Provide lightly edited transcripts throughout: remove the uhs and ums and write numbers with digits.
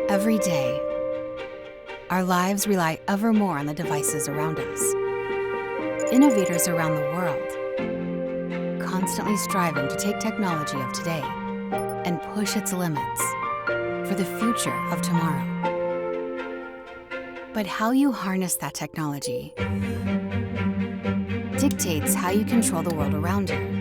Every day, our lives rely ever more on the devices around us. Innovators around the world, constantly striving to take technology of today and push its limits for the future of tomorrow. But how you harness that technology dictates how you control the world around you.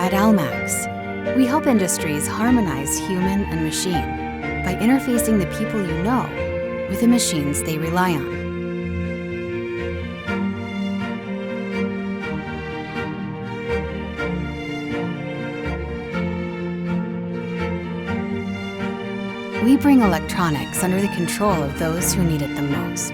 At ALMAX, we help industries harmonize human and machine by interfacing the people you know with the machines they rely on. We bring electronics under the control of those who need it the most.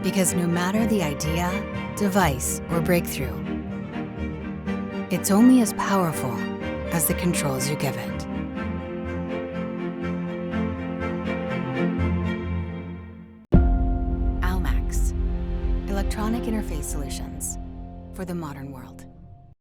Because no matter the idea, device, or breakthrough, it's only as powerful as the controls you give it. ALMAX, Electronic Interface Solutions for the modern world.